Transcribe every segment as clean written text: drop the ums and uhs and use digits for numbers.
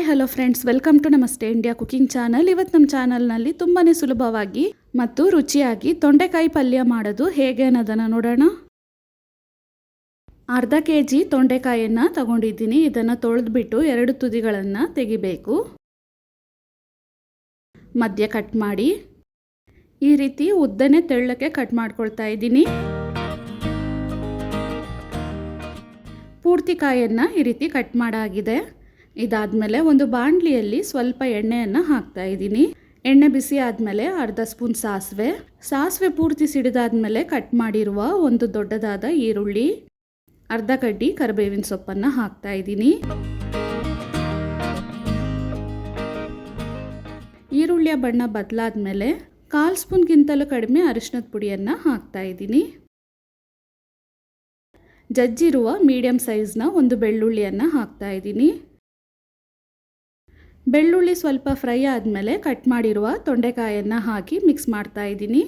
Hello friends, welcome to ನಮಸ್ತೆ India cooking channel. ಇವತ್ತು ನಮ್ಮ ಚಾನಲ್ನಲ್ಲಿ ತುಂಬಾ ಸುಲಭವಾಗಿ ಮತ್ತು ರುಚಿಯಾಗಿ ತೊಂಡೆಕಾಯಿ ಪಲ್ಯ ಮಾಡೋದು ಹೇಗೆ ಅನ್ನೋದನ್ನು ನೋಡೋಣ. ಅರ್ಧ ಕೆಜಿ ತೊಂಡೆಕಾಯಿಯನ್ನು ತಗೊಂಡಿದ್ದೀನಿ. ಇದನ್ನು ತೊಳೆದ್ಬಿಟ್ಟು 2 ತುದಿಗಳನ್ನು ತೆಗಿಬೇಕು. ಮಧ್ಯ ಕಟ್ ಮಾಡಿ ಈ ರೀತಿ ಉದ್ದನೆ ತೆಳ್ಳಕ್ಕೆ ಕಟ್ ಮಾಡ್ಕೊಳ್ತಾ ಇದ್ದೀನಿ. ಪೂರ್ತಿ ಕಾಯನ್ನು ಈ ರೀತಿ ಕಟ್ ಮಾಡಾಗಿದೆ. ಇದಾದಮೇಲೆ ಒಂದು ಬಾಣಲಿಯಲ್ಲಿ ಸ್ವಲ್ಪ ಎಣ್ಣೆಯನ್ನು ಹಾಕ್ತಾ ಇದ್ದೀನಿ. ಎಣ್ಣೆ ಬಿಸಿ ಆದಮೇಲೆ ಅರ್ಧ ಸ್ಪೂನ್ ಸಾಸಿವೆ ಪೂರ್ತಿ ಸಿಡಿದಾದ್ಮೇಲೆ ಕಟ್ ಮಾಡಿರುವ ಒಂದು ದೊಡ್ಡದಾದ ಈರುಳ್ಳಿ, ಅರ್ಧ ಕಡ್ಡಿ ಕರಿಬೇವಿನ ಸೊಪ್ಪನ್ನು ಹಾಕ್ತಾ ಇದ್ದೀನಿ. ಈರುಳ್ಳಿಯ ಬಣ್ಣ ಬದಲಾದ್ಮೇಲೆ 1/4 ಸ್ಪೂನ್ಗಿಂತಲೂ ಕಡಿಮೆ ಅರಿಶಿನದ ಪುಡಿಯನ್ನು ಹಾಕ್ತಾ ಇದ್ದೀನಿ. ಜಜ್ಜಿರುವ ಮೀಡಿಯಂ ಸೈಜ್ನ ಒಂದು ಬೆಳ್ಳುಳ್ಳಿಯನ್ನು ಹಾಕ್ತಾ ಇದ್ದೀನಿ. ಬೆಳ್ಳುಳ್ಳಿ ಸ್ವಲ್ಪ ಫ್ರೈ ಆದಮೇಲೆ ಕಟ್ ಮಾಡಿರುವ ತೊಂಡೆಕಾಯನ್ನು ಹಾಕಿ ಮಿಕ್ಸ್ ಮಾಡ್ತಾ ಇದ್ದೀನಿ.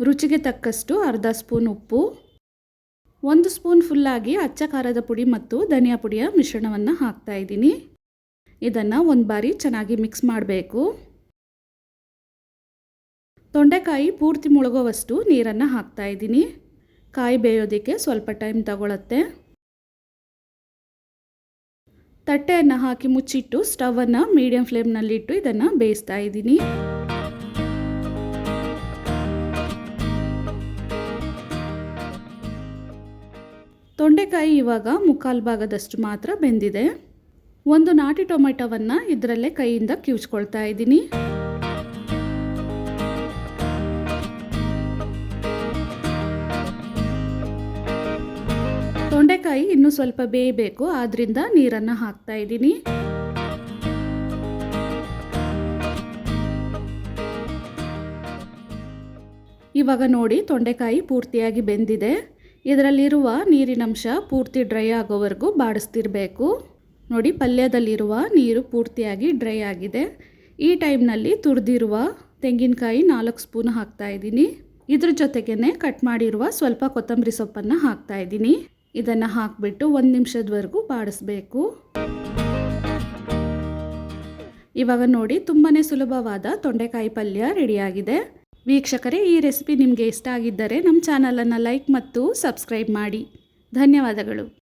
ರುಚಿಗೆ ತಕ್ಕಷ್ಟು ಅರ್ಧ ಸ್ಪೂನ್ ಉಪ್ಪು, 1 ಸ್ಪೂನ್ ಫುಲ್ಲಾಗಿ ಅಚ್ಚ ಖಾರದ ಪುಡಿ ಮತ್ತು ಧನಿಯಾ ಪುಡಿಯ ಮಿಶ್ರಣವನ್ನು ಹಾಕ್ತಾ ಇದ್ದೀನಿ. ಇದನ್ನು ಒಂದು ಬಾರಿ ಚೆನ್ನಾಗಿ ಮಿಕ್ಸ್ ಮಾಡಬೇಕು. ತೊಂಡೆಕಾಯಿ ಪೂರ್ತಿ ಮುಳುಗೋವಷ್ಟು ನೀರನ್ನು ಹಾಕ್ತಾ ಇದ್ದೀನಿ. ಕಾಯಿ ಬೇಯೋದಕ್ಕೆ ಸ್ವಲ್ಪ ಟೈಮ್ ತಗೊಳುತ್ತೆ. ತಟ್ಟೆಯನ್ನು ಹಾಕಿ ಮುಚ್ಚಿಟ್ಟು ಸ್ಟವನ್ನು ಮೀಡಿಯಂ ಫ್ಲೇಮ್ನಲ್ಲಿಟ್ಟು ಇದನ್ನು ಬೇಯಿಸ್ತಾ ಇದ್ದೀನಿ. ತೊಂಡೆಕಾಯಿ ಇವಾಗ 1/4 ಭಾಗದಷ್ಟು ಮಾತ್ರ ಬೆಂದಿದೆ. ಒಂದು ನಾಟಿ ಟೊಮೆಟೊವನ್ನು ಇದರಲ್ಲೇ ಕೈಯಿಂದ ಕಿವುಚ್ಕೊಳ್ತಾ ಇದ್ದೀನಿ. ತೊಂಡೆಕಾಯಿ ಇನ್ನೂ ಸ್ವಲ್ಪ ಬೇಯಬೇಕು, ಆದ್ರಿಂದ ನೀರನ್ನು ಹಾಕ್ತಾ ಇದ್ದೀನಿ. ಇವಾಗ ನೋಡಿ ತೊಂಡೆಕಾಯಿ ಪೂರ್ತಿಯಾಗಿ ಬೆಂದಿದೆ. ಇದರಲ್ಲಿರುವ ನೀರಿನಂಶ ಪೂರ್ತಿ ಡ್ರೈ ಆಗೋವರೆಗೂ ಬಾಡಿಸ್ತಿರಬೇಕು. ನೋಡಿ, ಪಲ್ಯದಲ್ಲಿರುವ ನೀರು ಪೂರ್ತಿಯಾಗಿ ಡ್ರೈ ಆಗಿದೆ. ಈ ಟೈಮ್ನಲ್ಲಿ ತುರಿದಿರುವ ತೆಂಗಿನಕಾಯಿ 4 ಸ್ಪೂನ್ ಹಾಕ್ತಾ ಇದ್ದೀನಿ. ಇದ್ರ ಜೊತೆಗೇ ಕಟ್ ಮಾಡಿರುವ ಸ್ವಲ್ಪ ಕೊತ್ತಂಬರಿ ಸೊಪ್ಪನ್ನು ಹಾಕ್ತಾ ಇದ್ದೀನಿ. ಇದನ್ನು ಹಾಕಿಬಿಟ್ಟು 1 ನಿಮಿಷದವರೆಗೂ ಬಾಡಿಸ್ಬೇಕು. ಇವಾಗ ನೋಡಿ ತುಂಬಾ ಸುಲಭವಾದ ತೊಂಡೆಕಾಯಿ ಪಲ್ಯ ರೆಡಿಯಾಗಿದೆ. ವೀಕ್ಷಕರೇ, ಈ ರೆಸಿಪಿ ನಿಮಗೆ ಇಷ್ಟ ಆಗಿದ್ದರೆ ನಮ್ಮ ಚಾನಲನ್ನು ಲೈಕ್ ಮತ್ತು ಸಬ್ಸ್ಕ್ರೈಬ್ ಮಾಡಿ. ಧನ್ಯವಾದಗಳು.